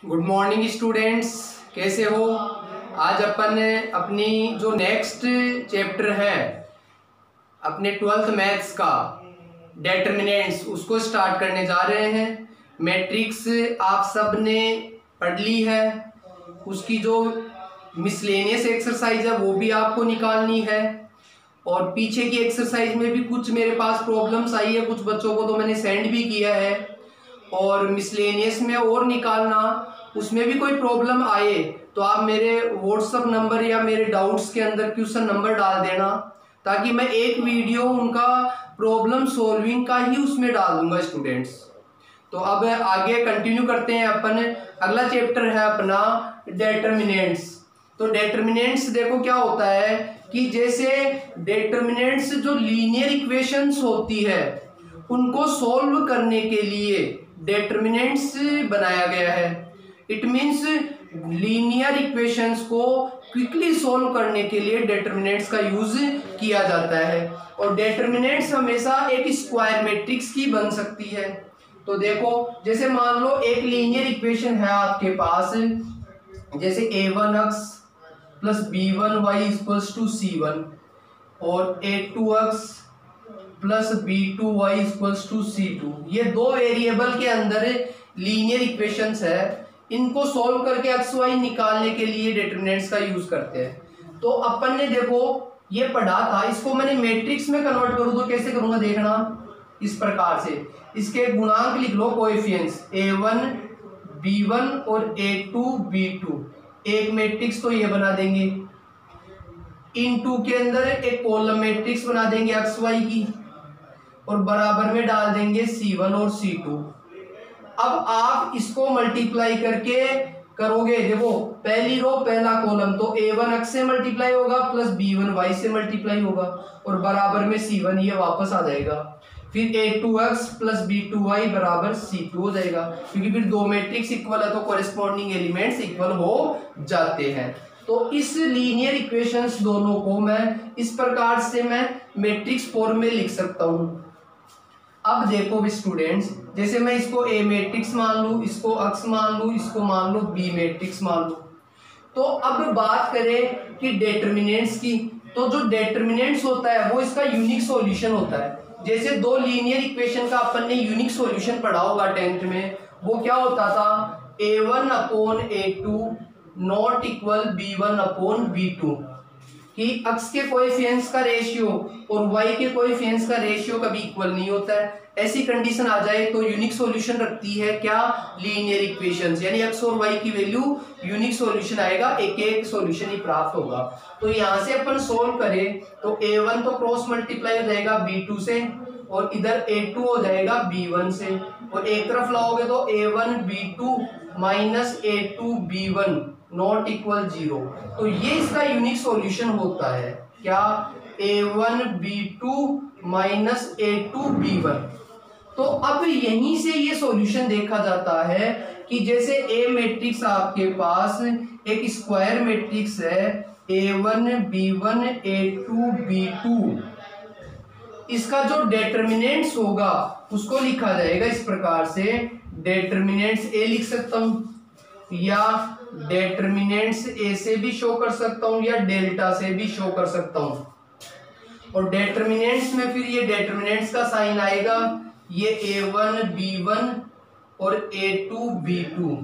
Good morning students, कैसे हो। आज अपन अपनी जो नेक्स्ट चैप्टर है अपने 12th मैथ्स का डेटर्मिनेंट्स उसको स्टार्ट करने जा रहे हैं। मैट्रिक्स आप सब ने पढ़ ली है, उसकी जो मिसलेनियस एक्सरसाइज है वो भी आपको निकालनी है और पीछे की एक्सरसाइज में भी कुछ मेरे पास प्रॉब्लम्स आई है, कुछ बच्चों को तो मैंने सेंड भी किया है। और मिसलेनियस में और निकालना, उसमें भी कोई प्रॉब्लम आए तो आप मेरे व्हाट्सएप नंबर या मेरे डाउट्स के अंदर क्वेश्चन नंबर डाल देना, ताकि मैं एक वीडियो उनका प्रॉब्लम सॉल्विंग का ही उसमें डाल दूंगा स्टूडेंट्स। तो अब आगे कंटिन्यू करते हैं। अपन अगला चैप्टर है अपना डेटर्मिनेंट्स। तो डेटर्मिनेंट्स देखो क्या होता है कि जैसे डेटर्मिनेंट्स जो लीनियर इक्वेशंस होती है उनको सॉल्व करने के लिए डेटर्मिनेंट्स बनाया गया है। इट मीन्स लीनियर इक्वेशंस को क्विकली सॉल्व करने के लिए डेटर्मिनेंट्स का यूज किया जाता है। और डेटर्मिनेंट्स हमेशा एक स्क्वायर मैट्रिक्स की बन सकती है। तो देखो जैसे मान लो एक लीनियर इक्वेशन है आपके पास, जैसे a1x plus b1y equals to c1 और a2x plus b2y equals to c2। ये दो वेरिएबल के अंदर लीनियर इक्वेशंस है, इनको सॉल्व करके एक्स वाई निकालने के लिए डेटर्मिनेंट्स का यूज करते हैं। तो अपन ने देखो ये पढ़ा था, इसको मैंने मैट्रिक्स में कन्वर्ट करूँ तो कैसे करूंगा देखना, इस प्रकार से इसके गुणांक लिख लो, कोएफिशिएंट्स a1 b1 और a2 b2। एक मैट्रिक्स तो ये बना देंगे, इन टू के अंदर एक कॉलम मैट्रिक्स बना देंगे एक्स वाई की और बराबर में डाल देंगे c1 और c2। अब आप इसको मल्टीप्लाई करके करोगे, देखो पहली रो पहला कॉलम तो a1 x से मल्टीप्लाई होगा प्लस b1 y से मल्टीप्लाई होगा और बराबर में c1 ये वापस आ जाएगा। फिर a2x प्लस b2y बराबर c2 हो जाएगा, क्योंकि फिर दो मैट्रिक्स इक्वल है तो कॉरेस्पॉन्डिंग एलिमेंट्स इक्वल हो जाते हैं। तो इस लीनियर इक्वेशंस दोनों को मैं इस प्रकार से मैं मैट्रिक्स फॉर्म में लिख सकता हूं। अब देखो भी स्टूडेंट्स, जैसे मैं इसको ए मैट्रिक्स मान लूं, इसको x मान लूं, इसको मान लो बी मैट्रिक्स मान लूं। तो अब बात करें कि डेटर्मिनेंट्स की, तो जो डेटर्मिनेंट्स होता है वो इसका यूनिक सॉल्यूशन होता है। जैसे दो लीनियर इक्वेशन का अपन ने यूनिक सॉल्यूशन पढ़ा होगा 10th में, वो क्या होता था a1 upon a2 not equal b1 upon b2, कि x के कोएफिशिएंट्स का रेशियो और y के कोएफिशिएंट्स का रेशियो कभी इक्वल नहीं होता है। ऐसी कंडीशन आ जाए तो यूनिक सॉल्यूशन रखती है क्या, लीनियर इक्वेशंस, यानी x और y की वैल्यू यूनिक सॉल्यूशन आएगा, एक एक सॉल्यूशन ही प्राप्त होगा। तो यहां से अपन सोल्व करें तो a1 तो क्रॉस मल्टीप्लाई हो जाएगा b2 से और इधर a2 हो जाएगा b1 से, और एक तरफ लाओगे तो a1 b2 minus a2 b1 not equal 0। तो ये इसका यूनिक सॉल्यूशन होता है क्या, a1 b2 minus a2 b1। तो अब यहीं से ये सॉल्यूशन देखा जाता है कि जैसे ए मैट्रिक्स आपके पास एक स्क्वायर मैट्रिक्स है a1 b1 a2 b2, इसका जो डेटर्मिनेंट्स होगा उसको लिखा जाएगा इस प्रकार से, डेटर्मिनेंट्स ए लिख सकता हूं या डेटर्मिनेंट्स ए से भी शो कर सकता हूं या डेल्टा से भी शो कर सकता हूं। और डेटर्मिनेंट्स में फिर ये डेटर्मिनेंट्स का साइन आएगा, ये a1 b1 और a2 b2,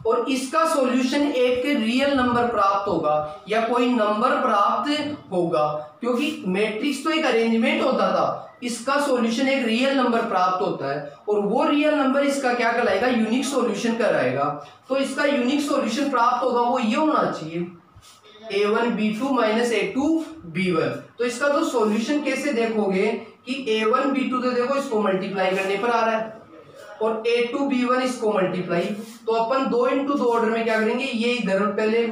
और इसका सॉल्यूशन एक रियल नंबर प्राप्त होगा या कोई नंबर प्राप्त होगा, क्योंकि मैट्रिक्स तो एक अरेंजमेंट होता था, इसका सॉल्यूशन एक रियल नंबर प्राप्त होता है और वो रियल नंबर इसका क्या कहलाएगा, यूनिक सॉल्यूशन कहलाएगा। तो इसका यूनिक सॉल्यूशन प्राप्त होगा वो ये होना चाहिए a1 b2 minus a2 b1। तो इसका तो सॉल्यूशन कैसे देखोगे कि a1 b2 तो देखो इसको मल्टीप्लाई करने पर आ रहा है और a2 b1 इसको मल्टीप्लाई, तो अपन 2 इंटू 2 ऑर्डर में क्या करेंगे, ये इधर पहले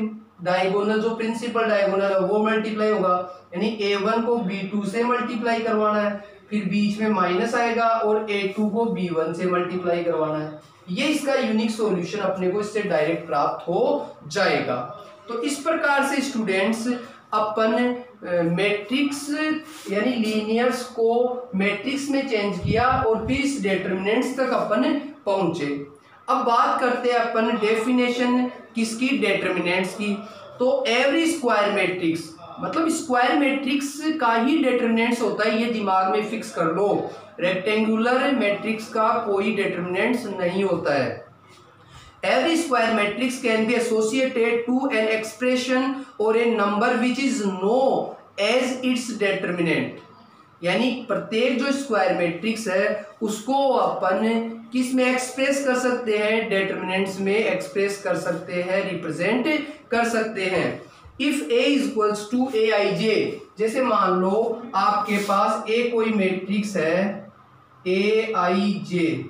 डायगोनल जो प्रिंसिपल डायगोनल है वो मल्टीप्लाई होगा, यानी a1 को b2 से मल्टीप्लाई करवाना है, फिर बीच में माइनस आएगा और a2 को b1 से मल्टीप्लाई करवाना है। ये इसका यूनिक सॉल्यूशन अपने को इससे डायरेक्ट प्राप्त हो जाएगा। तो इस प्रकार से स्टूडेंट्स अपन मैट्रिक्स यानी लीनियर्स को मैट्रिक्स में चेंज किया और फिर इस डेटर्मिनेंट्स तक अपन पहुंचे। अब बात करते हैं अपन डेफिनेशन किसकी, डिटरमिनेंट्स की। तो एवरी स्क्वायर मैट्रिक्स, मतलब स्क्वायर मैट्रिक्स का ही डिटरमिनेंट्स होता है, ये दिमाग में फिक्स कर लो। रेक्टेंगुलर मैट्रिक्स का कोई डिटरमिनेंट्स नहीं होता है। Every square matrix can be associated to an expression और a number which is known as its determinant. यानी प्रत्येक जो स्क्वायर मैट्रिक्स है उसको अपन किस में एक्सप्रेस कर सकते हैं, डिटरमिनेंट्स में एक्सप्रेस कर सकते हैं, रिप्रेजेंट कर सकते हैं। If A is equals to A I J, जैसे मान लो आपके पास ए कोई मैट्रिक्स है ए आई जे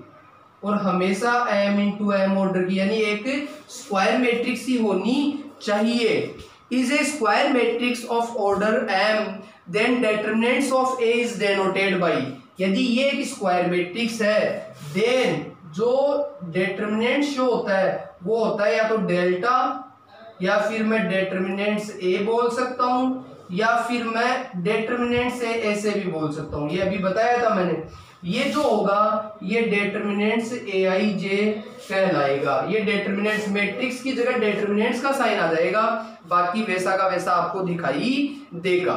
और हमेशा एम इंटू एम ऑर्डर की, यानी एक स्क्वायर मैट्रिक्स ही होनी चाहिए। Is a square matrix of order m then determinants of A is denoted by. यदि ये एक स्क्वायर मैट्रिक्स है देन जो डिटरमिनेंट शो होता है वो होता है या तो डेल्टा, या फिर मैं डिटरमिनेंट्स ए बोल सकता हूं, या फिर मैं डिटरमिनेंट्स ए ऐसे भी बोल सकता हूं। ये अभी बताया था मैंने। ये जो होगा ये डिटरमिनेंट्स ए आई जे कहलाएगा। ये डिटरमिनेंट्स मैट्रिक्स की जगह डिटरमिनेंट्स का साइन आ जाएगा, बाकी वैसा का वैसा आपको दिखाई देगा।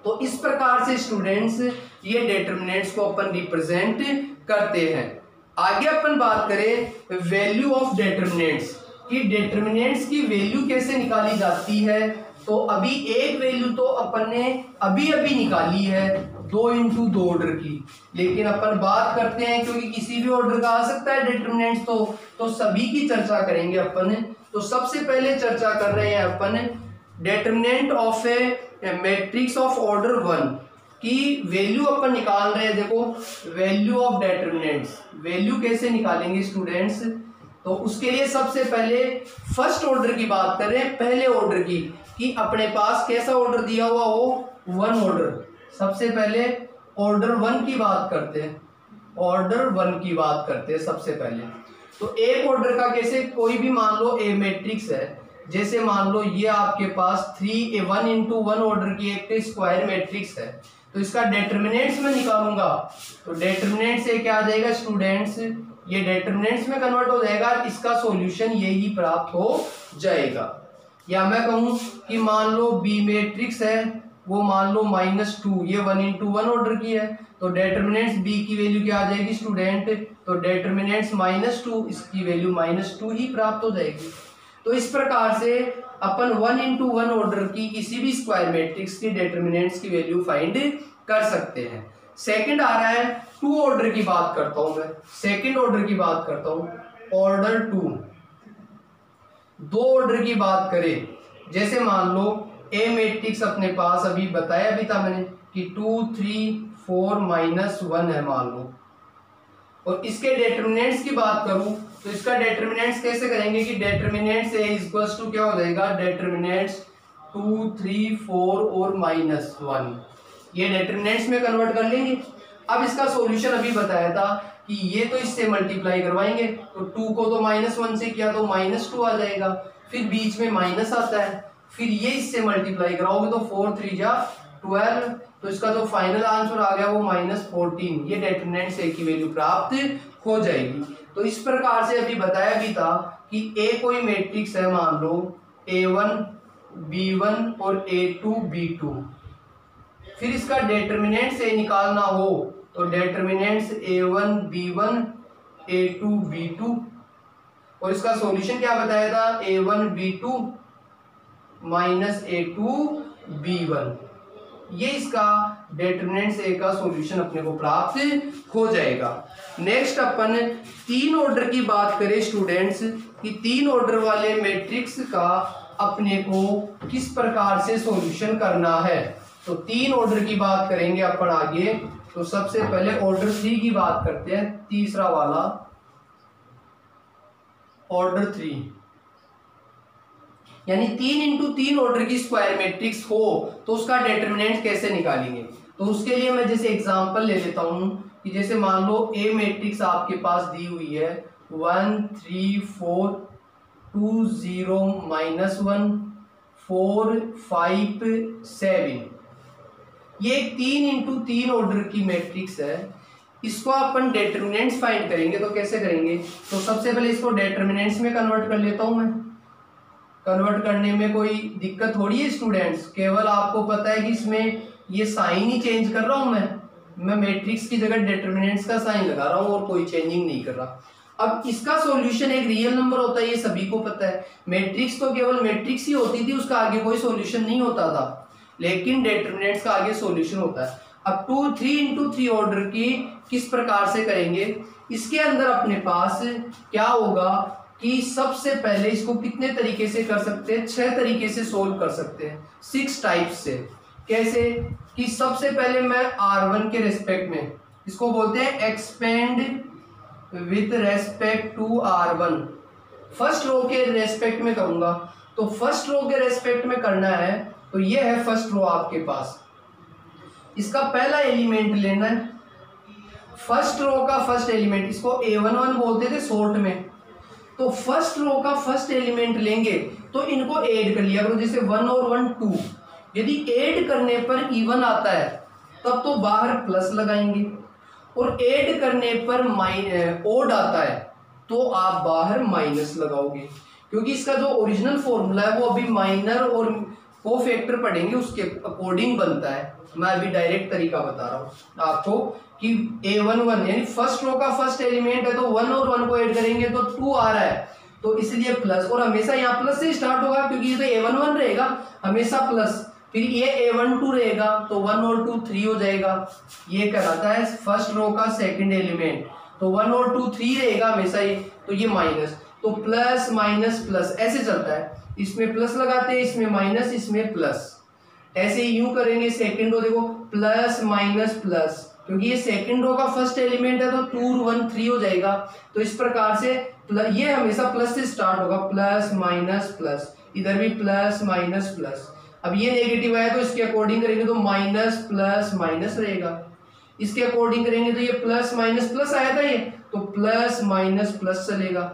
तो इस प्रकार से स्टूडेंट्स ये डिटरमिनेंट्स को अपन रिप्रेजेंट करते हैं। आगे अपन बात करें वैल्यू ऑफ डिटरमिनेंट्स कि डिटरमिनेंट्स की वैल्यू कैसे निकाली जाती है। तो अभी एक वैल्यू तो अपन ने अभी अभी निकाली है 2 इंटू 2 ऑर्डर की, लेकिन अपन बात करते हैं क्योंकि किसी भी ऑर्डर का आ सकता है डिटरमिनेंट्स, तो सभी की चर्चा करेंगे अपन। तो सबसे पहले चर्चा कर रहे हैं अपन determinant of a matrix of order 1 की वैल्यू अपन निकाल रहे हैं। देखो वैल्यू ऑफ डिटरमिनेंट्स, वैल्यू कैसे निकालेंगे स्टूडेंट्स। तो उसके लिए सबसे पहले फर्स्ट ऑर्डर की बात करें, पहले ऑर्डर की, कि अपने पास कैसा ऑर्डर दिया हुआ हो 1 ऑर्डर। सबसे पहले ऑर्डर 1 की बात करते हैं, ऑर्डर 1 की बात करते हैं सबसे पहले। तो एक ऑर्डर का कैसे, कोई भी मान लो ए मैट्रिक्स है, जैसे मान लो ये आपके पास 1 इंटू 1 ऑर्डर की एक स्क्वायर मैट्रिक्स है, तो इसका डिटरमिनेंट्स में निकालूंगा तो डिटरमिनेंट से क्या आ जाएगा स्टूडेंट्स, ये डिटरमिनेंट्स में कन्वर्ट हो जाएगा, इसका सॉल्यूशन यही प्राप्त हो जाएगा। या मैं कहूं कि मान लो बी मैट्रिक्स है, वो मान लो -2, ये 1 इंटू 1 ऑर्डर की है, तो डिटरमिनेंट्स बी की वैल्यू क्या आ जाएगी स्टूडेंट, तो डिटरमिनेंट्स -2, इसकी वैल्यू -2 ही प्राप्त हो जाएगी। तो इस प्रकार से अपन 1 इंटू 1 ऑर्डर की किसी भी स्क्वायर मैट्रिक्स की डिटरमिनेंट्स की वैल्यू फाइंड कर सकते हैं। सेकंड आ रहा है 2 ऑर्डर की बात करता हूं मैं, सेकंड ऑर्डर की बात करता हूं, ऑर्डर 2 ऑर्डर की बात करें, जैसे मान लो ए मैट्रिक्स अपने पास अभी बताया भी था मैंने कि 2 3 4 -1 है मान लो, और इसके डिटरमिनेंट्स की बात करूं तो इसका डिटरमिनेंट्स कैसे करेंगे कि डिटरमिनेंट्स ए इक्वल्स टू क्या हो जाएगा, डिटरमिनेंट्स 2 3 4 और -1, ये डिटरमिनेंट्स में कन्वर्ट कर लेंगे। अब इसका सॉल्यूशन अभी बताया था कि ये तो इससे मल्टीप्लाई करवाएंगे, तो 2 को तो -1 से किया तो -2 आ जाएगा, फिर बीच में माइनस आता है, फिर ये इससे मल्टीप्लाई कराओगे तो 4 3 जा 12, तो इसका जो फाइनल आंसर आ गया वो -14, ये डिटरमिनेंट ए की वैल्यू प्राप्त हो जाएगी। तो इस प्रकार से अभी बताया भी था कि ए कोई मैट्रिक्स है, मान लो A1 B1 और A2 B2, फिर इसका डिटरमिनेंट से निकालना हो तो determinants A1 B1 A2 B2, और इसका सॉल्यूशन क्या बताया था, A1 B2 A2 B1, ये इसका डिटरमिनेंट ए का सॉल्यूशन अपने को प्राप्त हो जाएगा। नेक्स्ट अपन 3 ऑर्डर की बात करें स्टूडेंट्स कि 3 ऑर्डर वाले मैट्रिक्स का अपने को किस प्रकार से सॉल्यूशन करना है। तो 3 ऑर्डर की बात करेंगे अपन आगे। तो सबसे पहले ऑर्डर 3 की बात करते हैं, तीसरा वाला ऑर्डर 3, यानी 3 इंटू 3 ऑर्डर की स्क्वायर मैट्रिक्स हो तो उसका डिटरमिनेंट कैसे निकालेंगे। तो उसके लिए मैं जैसे एग्जांपल ले लेता हूं कि जैसे मान लो ए मैट्रिक्स आपके पास दी हुई है 1 3 4 2 0 -1 4 5 7, ये 3 इंटू 3 ऑर्डर की मैट्रिक्स है। इसको अपन डेटर्मिनेंट्स फाइंड करेंगे। तो कैसे करेंगे, तो सबसे पहले इसको डेटर्मिनेंट्स में कन्वर्ट कर लेता हूं मैं। कन्वर्ट करने में कोई दिक्कत थोड़ी है स्टूडेंट्स, केवल आपको पता है कि इसमें ये साइन ही चेंज कर रहा हूं मैं मैट्रिक्स की जगह डेटर्मिनेंट्स का साइन लगा रहा हूं और कोई चेंजिंग नहीं कर रहा। अब इसका सॉल्यूशन एक रियल नंबर होता है, ये सभी को पता है। मैट्रिक्स तो केवल मैट्रिक्स ही होती थी, उसका आगे कोई सॉल्यूशन नहीं होता था, लेकिन डेटर्मिनेंट्स का आगे सॉल्यूशन होता है। अब 3x3 ऑर्डर की किस प्रकार से करेंगे, इसके अंदर अपने पास क्या होगा कि सबसे पहले इसको कितने तरीके से कर सकते हैं, 6 तरीके से सोल्व कर सकते हैं, 6 टाइप्स से। कैसे कि सबसे पहले मैं R1 के रेस्पेक्ट में, इसको बोलते हैं expand with respect to R1, first row के रेस्पेक्ट में करूंगा। तो फर्स्ट रो के रेस्पेक्ट में करना है, तो ये है फर्स्ट रो आपके पास, इसका पहला एलिमेंट लेना है, फर्स्ट रो का फर्स्ट एलिमेंट, इसको A11 बोलते थे शॉर्ट में। तो फर्स्ट रो का फर्स्ट एलिमेंट लेंगे तो इनको ऐड कर लिया करो, जैसे 1 और 1 2। यदि ऐड करने पर इवन आता है तब तो बाहर प्लस लगाएंगे, और ऐड करने पर ओड आता है तो आप बाहर माइनस लगाओगे, क्योंकि इसका जो ओरिजिनल फॉर्मूला है वो अभी माइनर और कोफैक्टर पढ़ेंगे उसके अकॉर्डिंग बनता है। मैं अभी डायरेक्ट तरीका बता रहा हूँ आपको कि A11 यानी फर्स्ट रो का फर्स्ट एलिमेंट है, तो 1 और 1 को ऐड करेंगे तो 2 आ रहा है, तो इसलिए प्लस, और हमेशा यहाँ प्लस से स्टार्ट होगा क्योंकि ये तो A11 रहेगा हमेशा प्लस, फिर ये A12 रहेगा तो 1 और 2 3 हो जाएगा, ये कहलाता है फर्स्ट रो का सेकंड एलिमेंट। तो 1 और 2 3 रहेगा हमेशा ये, तो ये माइनस, तो प्लस माइनस प्लस ऐसे चलता है, इसमें प्लस लगाते हैं, इसमें माइनस, इसमें प्लस, ऐसे ही यूं करेंगे। सेकंड रो देखो प्लस माइनस प्लस, क्योंकि ये सेकंड रो का फर्स्ट एलिमेंट है तो 2 1 3 हो जाएगा, तो इस प्रकार से ये हमेशा प्लस से स्टार्ट होगा, प्लस माइनस प्लस, इधर भी प्लस माइनस प्लस। अब ये नेगेटिव आया तो इसके अकॉर्डिंग करेंगे तो माइनस प्लस माइनस रहेगा, इसके अकॉर्डिंग करेंगे तो ये प्लस माइनस प्लस आया था ये, तो प्लस माइनस प्लस चलेगा।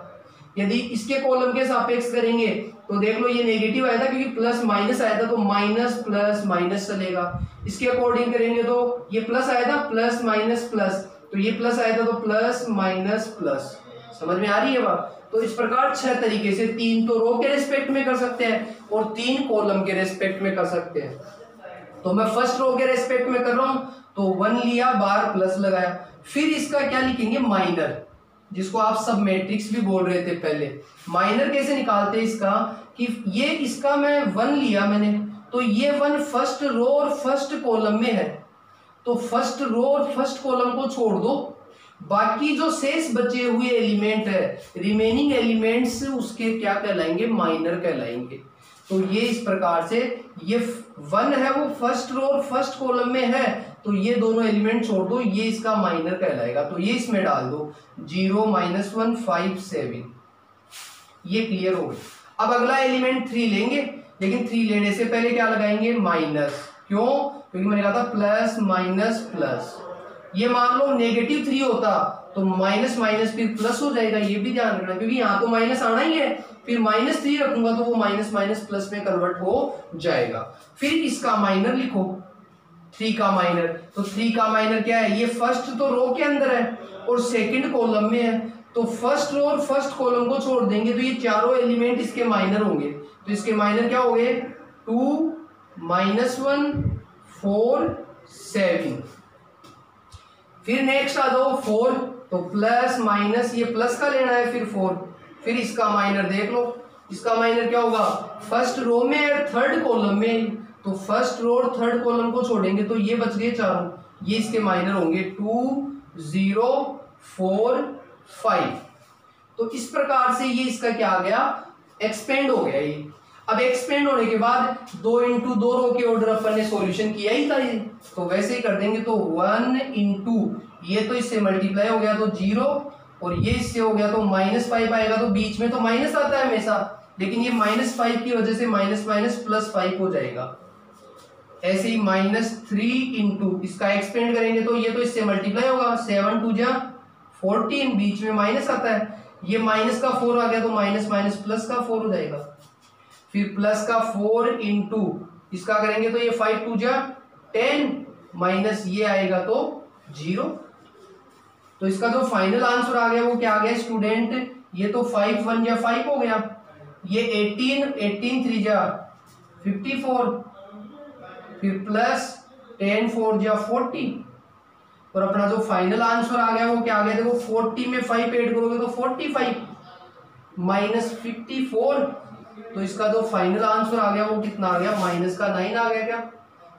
यदि इसके कॉलम के सापेक्ष करेंगे तो देख लो ये नेगेटिव आया था क्योंकि प्लस माइनस आया था, तो माइनस प्लस माइनस चलेगा। इसके अकॉर्डिंग करेंगे तो ये प्लस आया था, प्लस माइनस प्लस, तो ये प्लस आया था तो प्लस माइनस प्लस। समझ में आ रही है बात? तो इस प्रकार 6 तरीके से, 3 तो रो के रेस्पेक्ट में कर सकते हैं और 3 कॉलम के रेस्पेक्ट में कर सकते हैं। तो मैं फर्स्ट रो के रेस्पेक्ट में कर रहा हूं तो 1 लिया, बाहर प्लस लगाया। फिर इसका क्या लिखेंगे, माइनर, जिसको आप सब मैट्रिक्स भी बोल रहे थे पहले। माइनर कैसे निकालते हैं इसका, कि ये इसका मैं 1 लिया मैंने, तो ये 1 फर्स्ट रो और फर्स्ट कॉलम में है, तो फर्स्ट रो और फर्स्ट कॉलम को छोड़ दो, बाकी जो शेष बचे हुए एलिमेंट है, रिमेनिंग एलिमेंट्स उसके क्या कहलाएंगे, माइनर कहलाएंगे। तो ये इस प्रकार से, ये 1 है वो फर्स्ट रो और फर्स्ट कॉलम में है, तो ये दोनों एलिमेंट छोड़ दो, ये इसका माइनर कहलाएगा, तो ये इसमें डाल दो 0 -1 5 7, ये क्लियर हो गई। अब अगला एलिमेंट 3 लेंगे, लेकिन 3 लेने से पहले क्या लगाएंगे, माइनस। क्यों? क्योंकि मैंने कहा था प्लस माइनस प्लस। ये मान लो नेगेटिव 3 होता तो माइनस माइनस फिर प्लस हो जाएगा, ये भी ध्यान रखना, क्योंकि यहाँ तो माइनस आना ही है, फिर -3 रखूंगा तो वो माइनस माइनस प्लस में कन्वर्ट हो जाएगा। फिर इसका माइनर लिखो, 3 का माइनर, तो 3 का माइनर क्या है, ये फर्स्ट तो रो के अंदर है और सेकंड कॉलम में है, तो फर्स्ट रो और फर्स्ट कॉलम को छोड़ देंगे तो ये चारों एलिमेंट इसके माइनर होंगे। तो इसके माइनर क्या हो गए, 2 -1 4 7। फिर नेक्स्ट आ जाओ 4, तो प्लस माइनस, ये प्लस का लेना है, फिर 4। फिर इसका माइनर देख लो, इसका माइनर क्या होगा, फर्स्ट रो में और थर्ड कॉलम में, तो फर्स्ट रो और थर्ड कॉलम को छोड़ेंगे तो ये बच गए चारों, ये इसके माइनर होंगे 2 0 4 5। तो इस प्रकार से ये इसका क्या आ गया, एक्सपेंड हो गया ये। अब एक्सपेंड होने के बाद 2 × 2 रो के ऑर्डर अपन ने सॉल्यूशन किया ही था ये, तो वैसे ही कर देंगे, तो 1 × ये तो इससे मल्टीप्लाई हो गया तो 0, और ये इससे हो गया तो -5 आएगा, तो बीच में तो माइनस आता है हमेशा, लेकिन ये -5 की वजह से माइनस माइनस +5 हो जाएगा। ऐसे ही -3 × इसका एक्सपेंड करेंगे तो ये तो इससे मल्टीप्लाई होगा, 7 2 जा 14, बीच में माइनस आता है, ये माइनस का 4 आ गया तो माइनस माइनस प्लस का 4 हो जाएगा। फिर प्लस का 4 × इसका करेंगे तो ये 5 2 जा 10, माइनस ये आएगा तो 0। तो इसका जो फाइनल आंसर आ गया वो क्या आ गया स्टूडेंट, ये तो 5 1 जा 5 हो गया, ये 18 18 3 जा 54, फिर प्लस 10 4 जा 40, और अपना जो फाइनल आंसर आ गया वो क्या आ गया, देखो 40 में 5 ऐड करोगे तो 45 माइनस 54, तो इसका जो फाइनल आंसर आ गया वो कितना आ गया, माइनस का 9 आ गया क्या,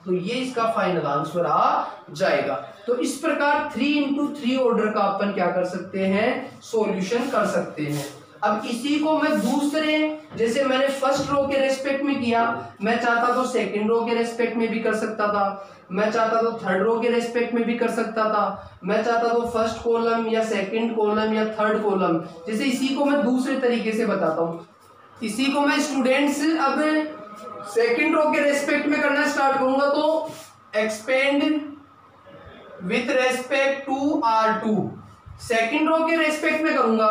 तो ये इसका फाइनल आंसर आ जाएगा। तो इस प्रकार 3 इंटू 3 ऑर्डर का अपन क्या कर सकते हैं, सॉल्यूशन कर सकते हैं। अब इसी को मैं दूसरे, जैसे मैंने फर्स्ट रो के रेस्पेक्ट में किया, मैं चाहता तो सेकंड रो के रेस्पेक्ट में भी कर सकता था, मैं चाहता तो थर्ड रो के रेस्पेक्ट में भी कर सकता था, मैं चाहता तो फर्स्ट कॉलम या सेकंड कॉलम या थर्ड कॉलम, जैसे इसी को मैं दूसरे तरीके से बताता हूँ। इसी को मैं स्टूडेंट्स अब सेकंड रो के रेस्पेक्ट में करना स्टार्ट करूंगा, तो expand with respect to R2 second row के रेस्पेक्ट में करूंगा।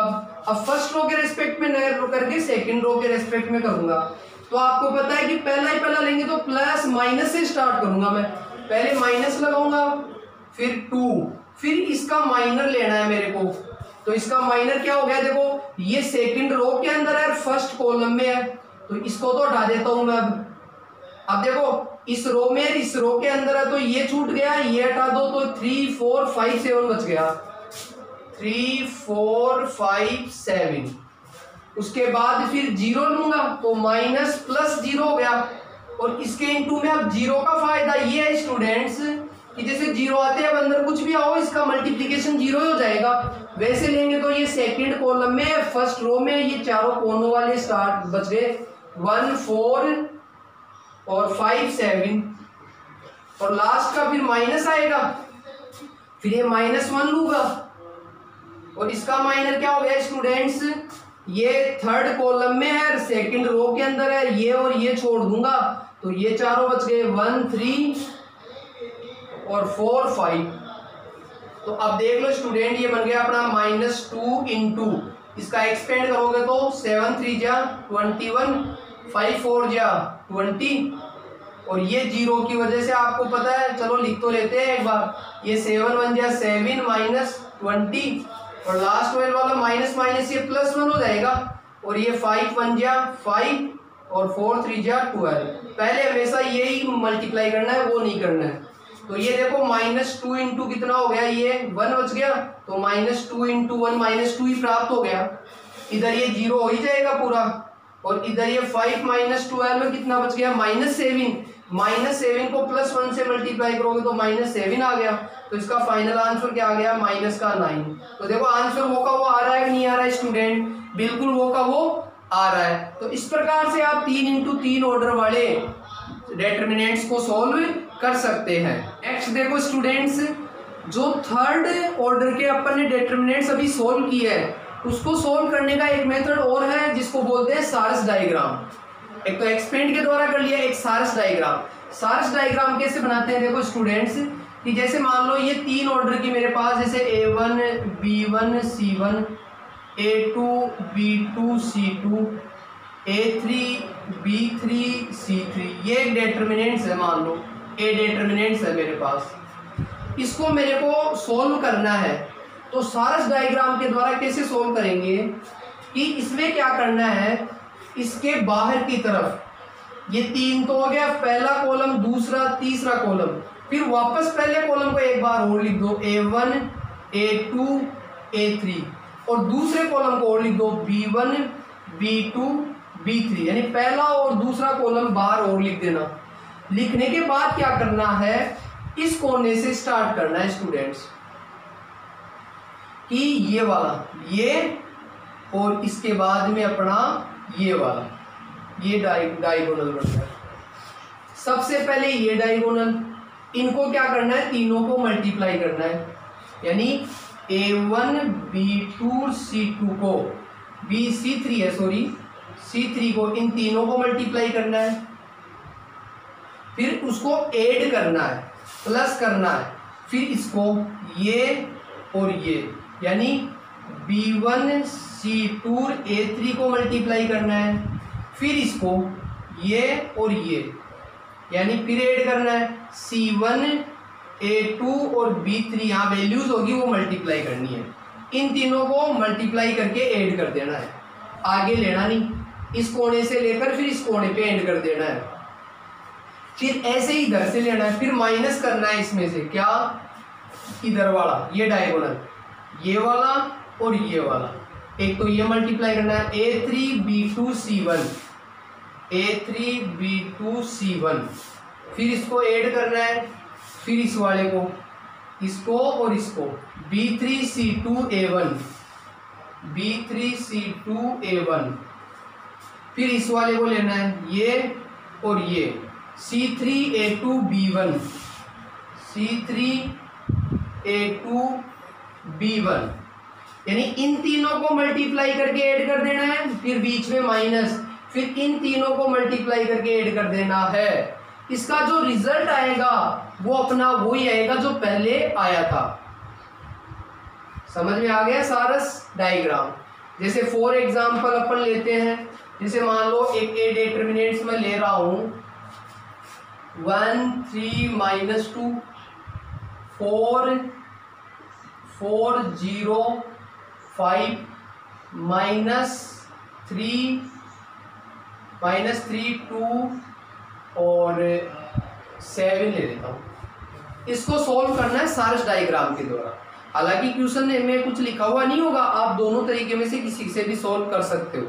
अब फर्स्ट रो के रेस्पेक्ट में न करके सेकंड रो के रेस्पेक्ट में करूंगा। तो आपको पता है कि पहला लेंगे तो प्लस माइनस से स्टार्ट करूंगा, मैं पहले माइनस लगाऊंगा, फिर 2, फिर इसका माइनर लेना है मेरे को। तो इसका माइनर क्या हो गया, देखो ये सेकंड रो के अंदर है, फर्स्ट कॉलम में है, तो इसको तो हटा देता हूं मैं। अब देखो इस रो में, इस रो के अंदर है तो ये छूट गया, ये हटा दो तो 3 4 5 7 बच गया, 3 4 5 7। उसके बाद फिर 0 लूंगा तो माइनस प्लस 0 हो गया, और इसके इनटू में अब 0 का फायदा ये है स्टूडेंट्स कि जैसे 0 आते हैं, अब अंदर कुछ भी आओ इसका मल्टीप्लिकेशन 0 हो जाएगा। वैसे लेंगे तो ये सेकंड कॉलम में, फर्स्ट रो में ये चारों कोनों वाले स्टार्ट बच गए, 1 4 और 5 7, और लास्ट का फिर माइनस आएगा, फिर ये -1 लूंगा, और इसका माइनर क्या हो गया स्टूडेंट्स, ये थर्ड कॉलम में है, सेकंड रो के अंदर है, ये और ये छोड़ दूंगा तो ये चारों बच गए, 1 3 और 4 5। तो अब देख लो स्टूडेंट, ये बन गया अपना -2 इंटू, इसका एक्सपेंड करोगे तो 7 3 जा 21, 5 4 जा 20, और ये 0 की वजह से आपको पता है, चलो लिख तो लेते हैं एक बार, ये 7 1 जा 7 -20, और लास्ट वाला माइनस माइनस ये +1 हो जाएगा, और ये 5 1 जा 5 और 4 3 जा 12। पहले हमेशा यही मल्टीप्लाई करना है, वो नहीं करना है। तो ये देखो -2 इंटू कितना हो गया, ये 1 बच गया, तो -2 इंटू 1 -2 ही प्राप्त हो गया। इधर ये 0 हो ही जाएगा पूरा, और इधर ये 5 -12 में कितना बच गया, -7। -7 को +1 से मल्टीप्लाई करोगे तो -7 आ गया, तो इसका फाइनल आंसर क्या आ गया, -9। तो देखो आंसर वो का वो आ रहा है कि नहीं आ रहा है स्टूडेंट, बिल्कुल वो का वो आ रहा है। तो इस प्रकार से आप 3 इंटू 3 ऑर्डर वाले डिटरमिनेंट्स को सॉल्व कर सकते हैं। नेक्स्ट देखो स्टूडेंट्स, जो थर्ड ऑर्डर के अपन ने डिटरमिनेंट्स अभी सॉल्व किए हैं, उसको सॉल्व करने का एक मेथड और है जिसको बोलते हैं सारस डायग्राम। एक तो एक्सपेंड के द्वारा कर लिया, एक सारस डायग्राम। सारस डायग्राम कैसे बनाते हैं, देखो स्टूडेंट्स कि जैसे मान लो ये 3 ऑर्डर की मेरे पास, जैसे A1 B1 C1, A2 B2 C2, A3 B3 C3, ये एक डिटरमिनेंट्स है, मान लो A डिटरमिनेंट्स है मेरे पास। इसको मेरे को सोल्व करना है, तो सारस डायग्राम के द्वारा कैसे सोल्व करेंगे कि इसमें क्या करना है, इसके बाहर की तरफ ये 3 तो हो गया, पहला कॉलम, दूसरा, तीसरा कॉलम, फिर वापस पहले कॉलम को एक बार और लिख दो, A1 A2 A3, और दूसरे कॉलम को और लिख दो, B1 B2 B3, यानी पहला और दूसरा कॉलम बाहर और लिख देना। लिखने के बाद क्या करना है, इस कोने से स्टार्ट करना है स्टूडेंट्स कि ये वाला, ये, और इसके बाद में अपना ये वाला, ये डायगोनल बनता है। सबसे पहले ये डायगोनल, इनको क्या करना है, तीनों को मल्टीप्लाई करना है, यानी A1 B2 C2 को, C3 है सॉरी, C3 को, इन तीनों को मल्टीप्लाई करना है, फिर उसको ऐड करना है, प्लस करना है, फिर इसको ये और ये, यानी B1 C2 A3 को मल्टीप्लाई करना है, फिर इसको ये और ये, यानी फिर ऐड करना है, C1 A2 और B3 यहाँ वैल्यूज होगी वो मल्टीप्लाई करनी है। इन तीनों को मल्टीप्लाई करके ऐड कर देना है, आगे लेना नहीं, इस कोने से लेकर फिर इस कोने पे ऐड कर देना है। फिर ऐसे ही इधर से लेना है, फिर माइनस करना है इसमें से क्या, इधर वाला ये डायगोनल, ये वाला और ये वाला। एक तो ये मल्टीप्लाई करना है A3B2C1, A3B2C1, फिर इसको ऐड करना है, फिर इस वाले को, इसको और इसको B3C2A1, B3C2A1, फिर इस वाले को लेना है ये और ये C3A2B1, C3A2B1, यानी इन तीनों को मल्टीप्लाई करके ऐड कर देना है, फिर बीच में माइनस, फिर इन तीनों को मल्टीप्लाई करके ऐड कर देना है। इसका जो रिजल्ट आएगा वो अपना वही आएगा जो पहले आया था। समझ में आ गया सारस डायग्राम। जैसे फॉर एग्जांपल अपन लेते हैं, जैसे मान लो एक ए डिटरमिनेंट्स में ले रहा हूं 1 3 -2 4 4 0 5 -3 2 और 7 ले लेता हूँ। इसको सॉल्व करना है सारस डायग्राम के द्वारा। हालांकि क्वेश्चन में कुछ लिखा हुआ नहीं होगा, आप दोनों तरीके में से किसी से भी सॉल्व कर सकते हो।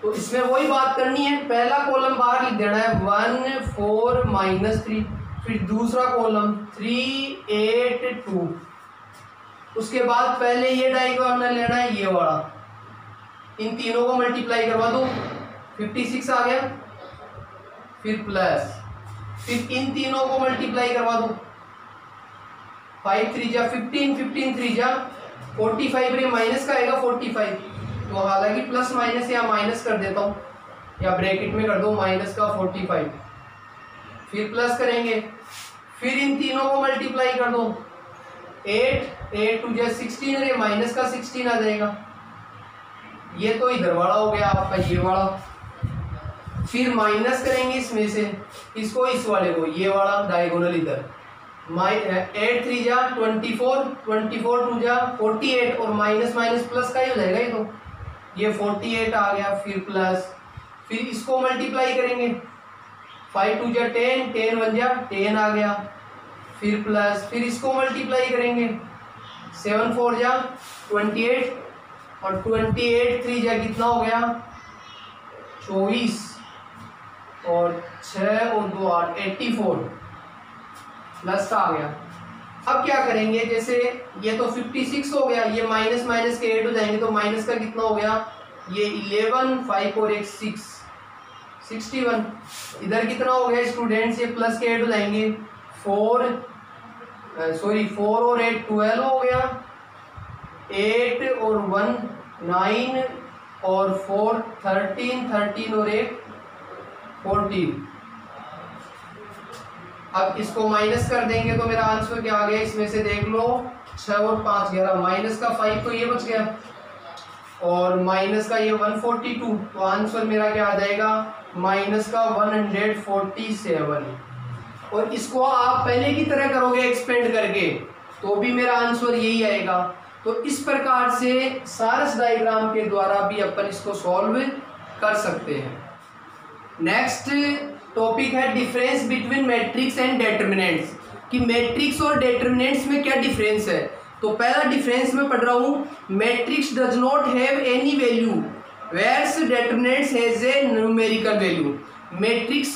तो इसमें वही बात करनी है, पहला कॉलम बाहर लिख देना है 1 4 -3, फिर दूसरा कॉलम 3 8 2, उसके बाद पहले ये डायगोनल लेना है ये वाला, इन तीनों को मल्टीप्लाई करवा दो 56 आ गया, फिर प्लस, फिर इन तीनों को मल्टीप्लाई करवा दो 5 3 जा 15 15 3 जा 45, रे माइनस का आएगा 45, तो हालांकि प्लस माइनस या माइनस कर देता हूँ या ब्रैकेट में कर दो माइनस का 45, फिर प्लस करेंगे, फिर इन तीनों को मल्टीप्लाई कर दो 8 8 2 जा 16, रे माइनस का 16 आ जाएगा। ये तो इधर वाला हो गया आपका ये वाला, फिर माइनस करेंगे इसमें से इसको इस वाले को, ये वाला डायगोनल इधर 8 3 जा 24 24 2 जा 48 और माइनस माइनस प्लस का ही हो जाएगा, ये तो ये 48 आ गया, फिर प्लस, फिर इसको मल्टीप्लाई करेंगे 5 2 जा 10 10 1 जा 10 आ गया, फिर प्लस, फिर इसको मल्टीप्लाई करेंगे 7 4 जा 28 और 28 3 जा कितना हो गया 24 और 6 और 2 8 84 प्लस का आ गया। अब क्या करेंगे, जैसे ये तो 56 हो गया, ये माइनस माइनस के ऐड हो जाएंगे तो माइनस का कितना हो गया, ये 11 5 और 1 6 61, इधर कितना हो गया स्टूडेंट्स, ये प्लस के ऐड हो जाएंगे 4 और 8 12 हो गया, 8 और 1 9 और 4 13 13 और 1 14। अब इसको माइनस कर देंगे तो मेरा आंसर क्या आ गया, इसमें से देख लो 6 और 5 11, माइनस का 5 तो ये बच गया और माइनस का ये 142, तो आंसर मेरा क्या आ जाएगा माइनस का 147। और इसको आप पहले की तरह करोगे एक्सपेंड करके तो भी मेरा आंसर यही आएगा। तो इस प्रकार से सारस डायग्राम के द्वारा भी अपन इसको सॉल्व कर सकते हैं। नेक्स्ट टॉपिक है difference between matrix and determinants, कि मैट्रिक्स और डिटरमिनेंट्स में क्या डिफरेंस है। तो पहला डिफरेंस मैं पढ़ रहा हूँ, matrix does not have any value whereas determinants has a numerical value. Matrix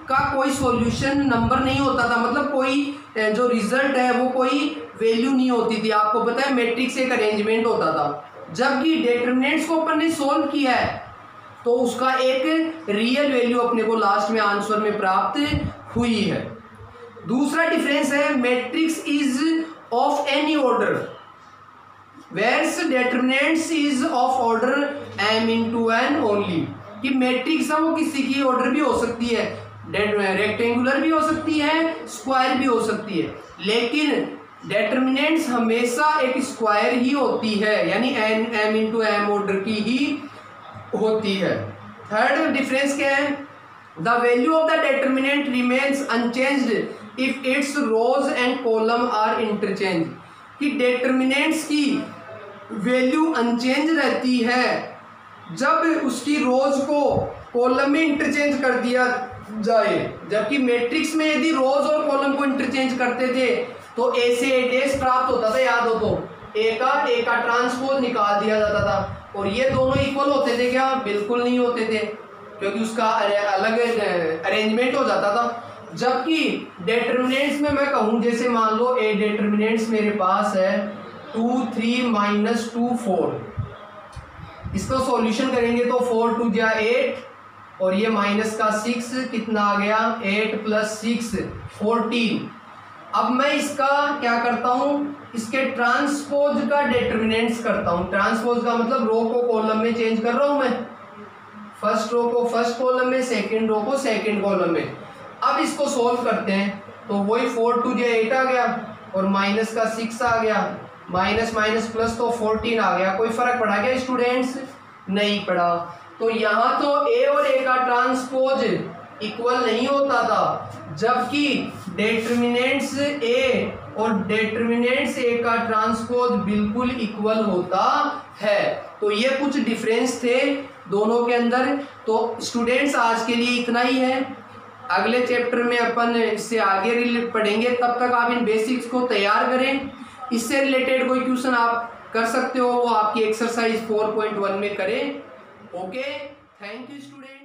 का कोई सॉल्यूशन नंबर नहीं होता था, मतलब कोई जो रिजल्ट है वो कोई वैल्यू नहीं होती थी। आपको पता है मैट्रिक्स एक अरेंजमेंट होता था, जबकि डिटरमिनेंट्स को अपन ने सॉल्व किया है तो उसका एक रियल वैल्यू अपने को लास्ट में आंसर में प्राप्त हुई है। दूसरा डिफरेंस है matrix is of any order whereas determinants is of order m into n only, कि मैट्रिक्स है वो किसी की ऑर्डर भी हो सकती है, रेक्टेंगुलर भी हो सकती है, स्क्वायर भी हो सकती है, लेकिन डिटरमिनेंट्स हमेशा एक स्क्वायर ही होती है, यानी m into m ऑर्डर की ही होती है। थर्ड डिफरेंस क्या है, the value of the determinant remains unchanged if its rows and column are interchange, कि डिटर्मिनेंट्स की वैल्यू अनचेंज रहती है जब उसकी रोज को कॉलम में इंटरचेंज कर दिया जाए। जबकि मैट्रिक्स में यदि रोज और कॉलम को इंटरचेंज करते थे तो ए से ए डैश प्राप्त होता था, याद हो तो ए का ट्रांसपोज निकाल दिया जाता था, और ये दोनों इक्वल होते थे क्या? बिल्कुल नहीं होते थे, क्योंकि उसका अलग अरेंजमेंट हो जाता था। जबकि डिटर्मिनेंट्स में मैं कहूँ, जैसे मान लो ए डिटर्मिनेंट्स मेरे पास है 2 3 - 2 4, इसको सॉल्यूशन करेंगे तो 4 2 जा 8 और ये माइनस का 6 कितना आ गया? 8 + 6 14। अब मैं इसका क्या करता हूँ, इसके ट्रांसपोज का डिटर्मिनेंट्स करता हूँ। ट्रांसपोज का मतलब रो को कॉलम में चेंज कर रहा हूँ मैं, फर्स्ट रो को फर्स्ट कॉलम में, सेकंड रो को सेकंड कॉलम में। अब इसको सोल्व करते हैं तो वही 4 2 जा 8 आ गया और माइनस का 6 आ गया, माइनस माइनस प्लस तो 14 आ गया। कोई फर्क पड़ा क्या स्टूडेंट्स? नहीं पड़ा। तो यहाँ तो ए और ए का ट्रांसपोज इक्वल नहीं होता था, जबकि डिटर्मिनेंट्स ए और डिटर्मिनेंट्स ए का ट्रांसपोज बिल्कुल इक्वल होता है। तो ये कुछ डिफरेंस थे दोनों के अंदर। तो स्टूडेंट्स आज के लिए इतना ही है, अगले चैप्टर में अपन इससे आगे पढ़ेंगे। तब तक आप इन बेसिक्स को तैयार करें। इससे रिलेटेड कोई क्वेश्चन आप कर सकते हो, वो आपकी एक्सरसाइज 4.1 में करें। Okay, thank you student.